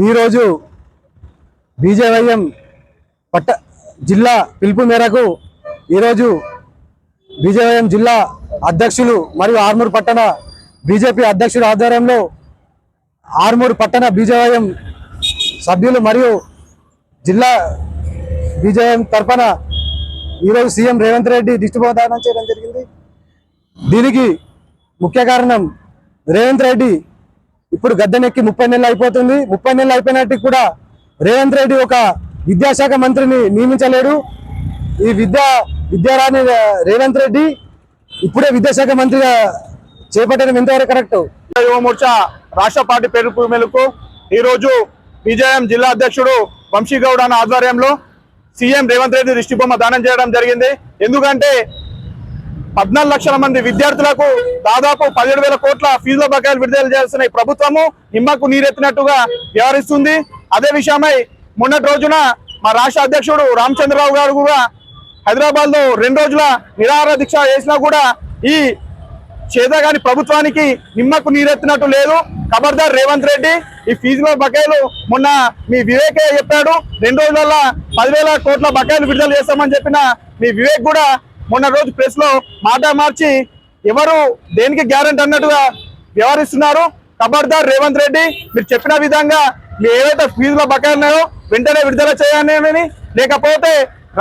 ఈరోజు బీజేవైఎం జిల్లా పిలుపు మేరకు ఈరోజు బీజేవైఎం జిల్లా అధ్యక్షులు మరియు ఆర్మూర్ పట్టణ బీజేపీ అధ్యక్షుల ఆధ్వర్యంలో ఆర్మూర్ పట్టణ బీజేవైఎం సభ్యులు మరియు జిల్లా బీజేవైఎం తరఫున ఈరోజు సీఎం రేవంత్ రెడ్డి దిష్టిబొమ్మ దానం చేయడం జరిగింది. దీనికి ముఖ్య కారణం రేవంత్ రెడ్డి ఇప్పుడు గద్దెనెక్కి 30 నెలలు అయిపోతుంది. 30 నెలలు అయిపోయినట్టు కూడా రేవంత్ రెడ్డి ఒక విద్యాశాఖ మంత్రిని నియమించలేడు. ఈ విద్యారాణి రేవంత్ రెడ్డి ఇప్పుడే విద్యాశాఖ మంత్రిగా చేపట్టడం ఎంతవరకు కరెక్ట్? యువ మోర్చా రాష్ట్ర పార్టీ పిలుపు మేరకు ఈరోజు బీజేఎం జిల్లా అధ్యక్షుడు వంశీగౌడ్ అన్న ఆధ్వర్యంలో సీఎం రేవంత్ రెడ్డి దిష్టిబొమ్మ దానం చేయడం జరిగింది. ఎందుకంటే 14 లక్షల మంది విద్యార్థులకు దాదాపు 17,000 కోట్ల ఫీజుల బకాయిలు విడుదల చేస్తున్న ఈ ప్రభుత్వము నిమ్మకు నీరెత్తినట్టుగా వ్యవహరిస్తుంది. అదే విషయమై మొన్నటి రోజున మా రాష్ట్ర అధ్యక్షుడు రామచంద్రరావు గారు కూడా హైదరాబాద్ లో 2 రోజుల నిరాహార దీక్ష చేసినా కూడా ఈ చేతగాని ప్రభుత్వానికి నిమ్మకు నీరెత్తినట్టు లేదు. ఖబర్దార్ రేవంత్ రెడ్డి, ఈ ఫీజుల బకాయిలు మొన్న మీ వివేకే చెప్పాడు, 2 రోజులలో 10,000 కోట్ల బకాయిలు విడుదల చేస్తామని చెప్పిన మీ వివేక్ కూడా మొన్న రోజు ప్రెస్ లో మాట మార్చి ఎవరు దేనికి గ్యారెంటీ అన్నట్టుగా వ్యవహరిస్తున్నారు. ఖబర్దార్ రేవంత్ రెడ్డి, మీరు చెప్పిన విధంగా మీ ఏవైతే ఫీజుల బకాయిలు ఉన్నాయో వెంటనే విడుదల చేయాలని, లేకపోతే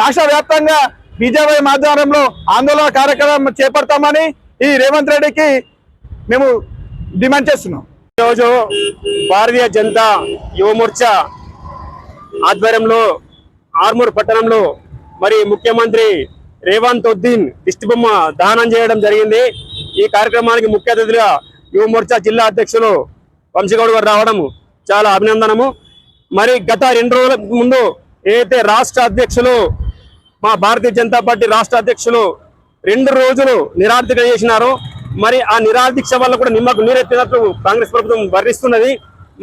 రాష్ట్ర వ్యాప్తంగా బీజేపీ ఆధ్వర్యంలో ఆందోళన కార్యక్రమం చేపడతామని ఈ రేవంత్ రెడ్డికి మేము డిమాండ్ చేస్తున్నాం. ఈరోజు భారతీయ జనతా యువ మోర్చా ఆధ్వర్యంలో ఆర్మూర్ పట్టణంలో మరి ముఖ్యమంత్రి రేవంత్ ఉద్దీన్ దిష్టిబొమ్మ దానం చేయడం జరిగింది. ఈ కార్యక్రమానికి ముఖ్య అతిథిగా యువ మోర్చా జిల్లా అధ్యక్షులు వంశీగౌడ్ గారు రావడం చాలా అభినందనము. మరి గత 2 రోజుల ముందు ఏదైతే రాష్ట్ర అధ్యక్షులు మా భారతీయ జనతా పార్టీ రాష్ట్ర అధ్యక్షులు 2 రోజులు నిరాదీక్ష చేసినారు. మరి ఆ నిరాదీక్ష వల్ల కూడా నిమ్మకు నీరెత్తినట్లు కాంగ్రెస్ ప్రభుత్వం వర్ణిస్తున్నది.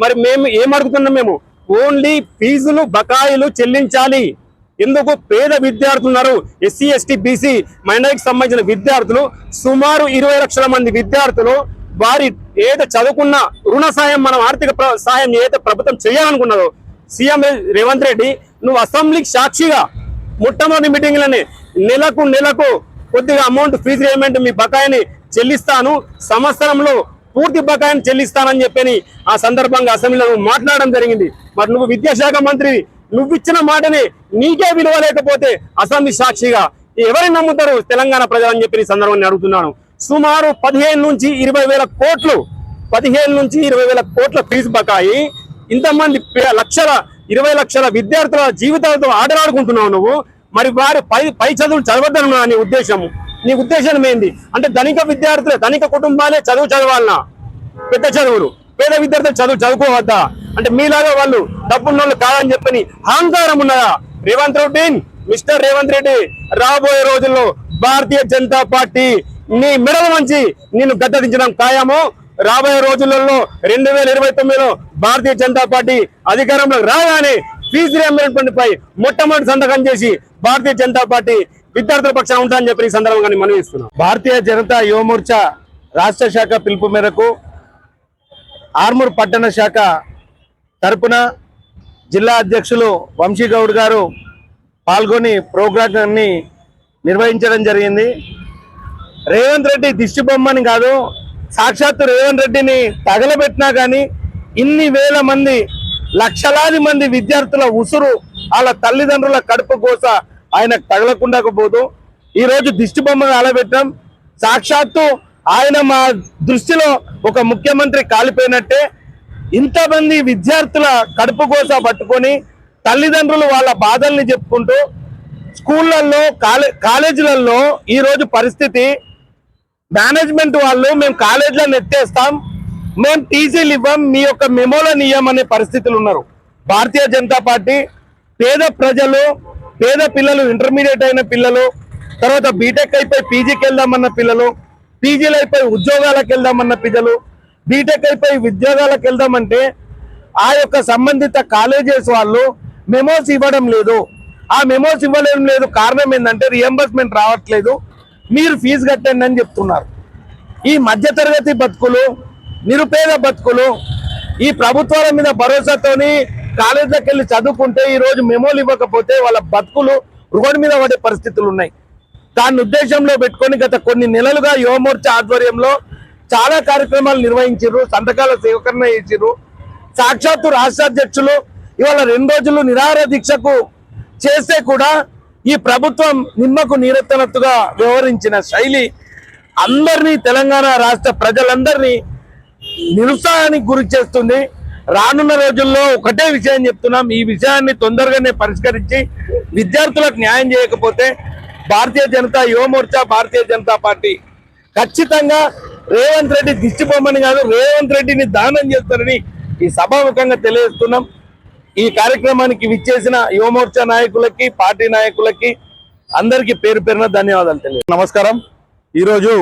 మరి మేము ఏమడుగుతున్నాం, మేము ఓన్లీ ఫీజులు బకాయిలు చెల్లించాలి. ఎందుకు పేద విద్యార్థులు ఉన్నారు, ఎస్సీ ఎస్టీ బీసీ మైనారిటీకి సంబంధించిన విద్యార్థులు సుమారు 20 లక్షల మంది విద్యార్థులు వారి ఏదైతే చదువుకున్న రుణ సాయం, మనం ఆర్థిక సాయం ఏదైతే ప్రభుత్వం చేయాలనుకున్నదో సీఎం రేవంత్ రెడ్డి నువ్వు అసెంబ్లీకి సాక్షిగా మొట్టమొదటి మీటింగ్లని నెలకు కొద్దిగా అమౌంట్ ఫీజు పేమెంట్ మీ బకాయిని చెల్లిస్తాను, సంవత్సరంలో పూర్తి బకాయిని చెల్లిస్తానని చెప్పని ఆ సందర్భంగా అసెంబ్లీలో మాట్లాడడం జరిగింది. మరి నువ్వు విద్యాశాఖ మంత్రి, నువ్వు ఇచ్చిన మాటని నీకే విలువ లేకపోతే అసెంబ్లీ సాక్షిగా ఎవరిని నమ్ముతారు తెలంగాణ ప్రజలని చెప్పి సందర్భంగా అడుగుతున్నాను. సుమారు 15 నుంచి 20,000 కోట్లు 15 నుంచి 20,000 కోట్ల ఫీజు బకాయి, ఇంతమంది 20 లక్షల విద్యార్థుల జీవితాలతో ఆటలాడుకుంటున్నావు నువ్వు. మరి వారి పై చదువులు చదవద్దనున్నా నీ ఉద్దేశం ఏంది? అంటే ధనిక విద్యార్థులే, ధనిక కుటుంబాలే చదవాలన్నా పెద్ద చదువులు, పేద విద్యార్థులు చదువుకోవద్దా? అంటే మీలాగా వాళ్ళు డబ్బున్నోళ్ళు కాదని చెప్పని అహంకారం ఉన్నదా? రేవంత్ రెడ్డి, మిస్టర్ రేవంత్ రెడ్డి, రాబోయే రోజుల్లో భారతీయ జనతా పార్టీ నీ మెడల నుంచి నిన్ను గద్దెదించడం ఖాయము. రాబోయే రోజులలో 2029లో భారతీయ జనతా పార్టీ అధికారంలోకి రాగానే ఫీజు రీయింబర్స్మెంట్ పై మొట్టమొదటి సంతకం చేసి భారతీయ జనతా పార్టీ విద్యార్థుల పక్షాన ఉంటాయని చెప్పి ఈ సందర్భంగా మనవి ఇస్తున్నాం. భారతీయ జనతా యువ మోర్చా రాష్ట్ర శాఖ పిలుపు మేరకు ఆర్మూర్ పట్టణ శాఖ తరపున జిల్లా అధ్యక్షులు వంశీగౌడ్ గారు పాల్గొని ప్రోగ్రాంని నిర్వహించడం జరిగింది. రేవంత్ రెడ్డి దిష్టి బొమ్మని కాదు, సాక్షాత్తు రేవంత్ రెడ్డిని తగలబెట్టినా కానీ ఇన్ని వేల మంది, లక్షలాది మంది విద్యార్థుల ఉసురు, వాళ్ళ తల్లిదండ్రుల కడుపు కోస ఆయనకు తగలకుండా పోదు. ఈ రోజు దిష్టి బొమ్మగా అలబెట్టాం. సాక్షాత్తు ఆయన మా దృష్టిలో ఒక ముఖ్యమంత్రి కాలిపోయినట్టే. ఇంతమంది విద్యార్థుల కడుపు కోస పట్టుకొని తల్లిదండ్రులు వాళ్ళ బాధల్ని చెప్పుకుంటూ స్కూళ్ళల్లో కాలేజీలలో ఈ రోజు పరిస్థితి, మేనేజ్మెంట్ వాళ్ళు మేము కాలేజీలను ఎత్తేస్తాం, మేము టీసీలు ఇవ్వం, మీ యొక్క మెమోలను ఇవ్వమనే పరిస్థితులు ఉన్నారు. భారతీయ జనతా పార్టీ పేద ప్రజలు, పేద పిల్లలు, ఇంటర్మీడియట్ అయిన పిల్లలు, తర్వాత బీటెక్ అయిపోయి పీజీకి వెళ్దామన్న పిల్లలు, పీజీలు అయిపోయి ఉద్యోగాలకు వెళ్దామన్న పిల్లలు, బీటెక్ అయిపోయి ఉద్యోగాలకు వెళ్దామంటే ఆ యొక్క సంబంధిత కాలేజెస్ వాళ్ళు మెమోస్ ఇవ్వడం లేదు. ఆ మెమోస్ ఇవ్వడం లేదు కారణం ఏంటంటే రియంబర్స్మెంట్ రావట్లేదు, మీరు ఫీజు కట్టండి అని చెప్తున్నారు. ఈ మధ్యతరగతి బతుకులు, నిరుపేద బతుకులు, ఈ ప్రభుత్వాల మీద భరోసాతోని కాలేజీలకు వెళ్ళి చదువుకుంటే ఈ రోజు మెమోలు ఇవ్వకపోతే వాళ్ళ బతుకులు రోడ్డు మీద పడే పరిస్థితులు ఉన్నాయి. దాన్ని ఉద్దేశంలో పెట్టుకొని గత కొన్ని నెలలుగా యువమోర్చా ఆధ్వర్యంలో చాలా కార్యక్రమాలు నిర్వహించారు, సంతకాల సేకరణ చేసిరు. సాక్షాత్తు రాష్ట్ర అధ్యక్షులు ఇవాళ 2 రోజులు నిరాహార దీక్షకు చేస్తే కూడా ఈ ప్రభుత్వం నిమ్మకు నీరెత్తనట్టుగా వ్యవహరించిన శైలి అందరినీ, తెలంగాణ రాష్ట్ర ప్రజలందరినీ నిరుత్సాహానికి గురి చేస్తుంది. రానున్న రోజుల్లో ఒకటే విషయం చెప్తున్నాం, ఈ విషయాన్ని తొందరగానే పరిష్కరించి విద్యార్థులకు న్యాయం చేయకపోతే భారతీయ జనతా యువమోర్చా, భారతీయ జనతా పార్టీ ఖచ్చితంగా రేవంత్ రెడ్డి దిష్టి బొమ్మని కాదు, రేవంత్ రెడ్డిని దానం చేస్తారని ఈ సభాముఖంగా తెలియజేస్తున్నాం. ఈ కార్యక్రమానికి విచ్చేసిన యువమోర్చా నాయకులకి, పార్టీ నాయకులకి అందరికీ పేరు పేరున ధన్యవాదాలు తెలియజేస్తున్నాం. నమస్కారం. ఈరోజు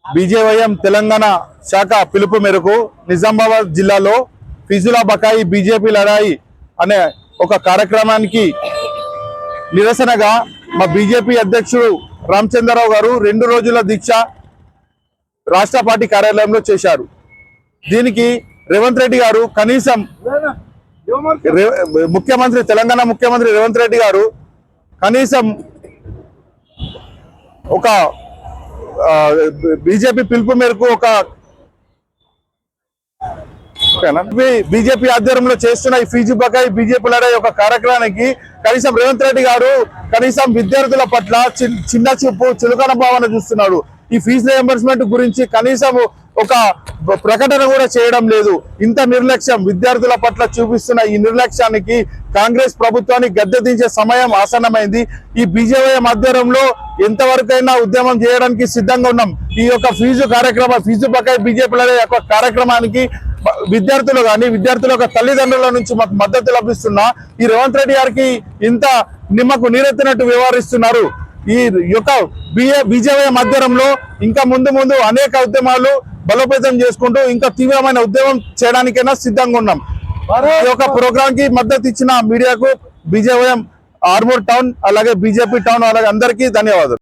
బీజేవైఎం తెలంగాణ శాఖ పిలుపు మేరకు నిజామాబాద్ జిల్లాలో ఫీజుల బకాయి బీజేపీ లడాయి అనే ఒక కార్యక్రమానికి నిరసనగా మా బీజేపీ అధ్యక్షుడు రామచంద్రరావు గారు 2 రోజుల దీక్ష రాష్ట్ర పార్టీ కార్యాలయంలో చేశారు. దీనికి రేవంత్ రెడ్డి గారు కనీసం ముఖ్యమంత్రి, తెలంగాణ ముఖ్యమంత్రి రేవంత్ రెడ్డి గారు కనీసం ఒక బీజేపీ పిలుపు మేరకు ఒక బీజేపీ ఆధ్వర్యంలో చేస్తున్న ఈ ఫీజు బకాయి బీజేపీ లడాయి ఒక కార్యక్రమానికి కనీసం రేవంత్ రెడ్డి గారు కనీసం విద్యార్థుల పట్ల చిన్న చూపు, చులకన భావన చూస్తున్నాడు. ఈ ఫీజు రియంబర్స్మెంట్ గురించి కనీసం ఒక ప్రకటన కూడా చేయడం లేదు. ఇంత నిర్లక్ష్యం విద్యార్థుల పట్ల చూపిస్తున్న ఈ నిర్లక్ష్యానికి కాంగ్రెస్ ప్రభుత్వాన్ని గద్దె దించే సమయం ఆసన్నమైంది. ఈ బీజేవైఎం ఆధ్వర్యంలో ఎంతవరకైనా ఉద్యమం చేయడానికి సిద్ధంగా ఉన్నాం. ఈ యొక్క ఫీజు బకాయి బీజేపీ యొక్క కార్యక్రమానికి విద్యార్థులు కానీ, విద్యార్థుల యొక్క తల్లిదండ్రుల నుంచి మాకు మద్దతు లభిస్తున్నా ఈ రేవంత్ రెడ్డి గారికి ఇంత నిమ్మకు నీరెత్తినట్టు వ్యవహరిస్తున్నారు. ఈ యొక్క బీజేవైఎం ఆధ్వర్యంలో ఇంకా ముందు అనేక ఉద్యమాలు బలోపేతం చేసుకుంటూ ఇంకా తీవ్రమైన ఉద్యమం చేయడానికైనా సిద్ధంగా ఉన్నాం. ఈ యొక్క ప్రోగ్రామ్ కి మద్దతు ఇచ్చిన మీడియాకు, బీజేవైఎం ఆర్మూర్ టౌన్, అలాగే బీజేపీ టౌన్, అలాగే అందరికీ ధన్యవాదాలు.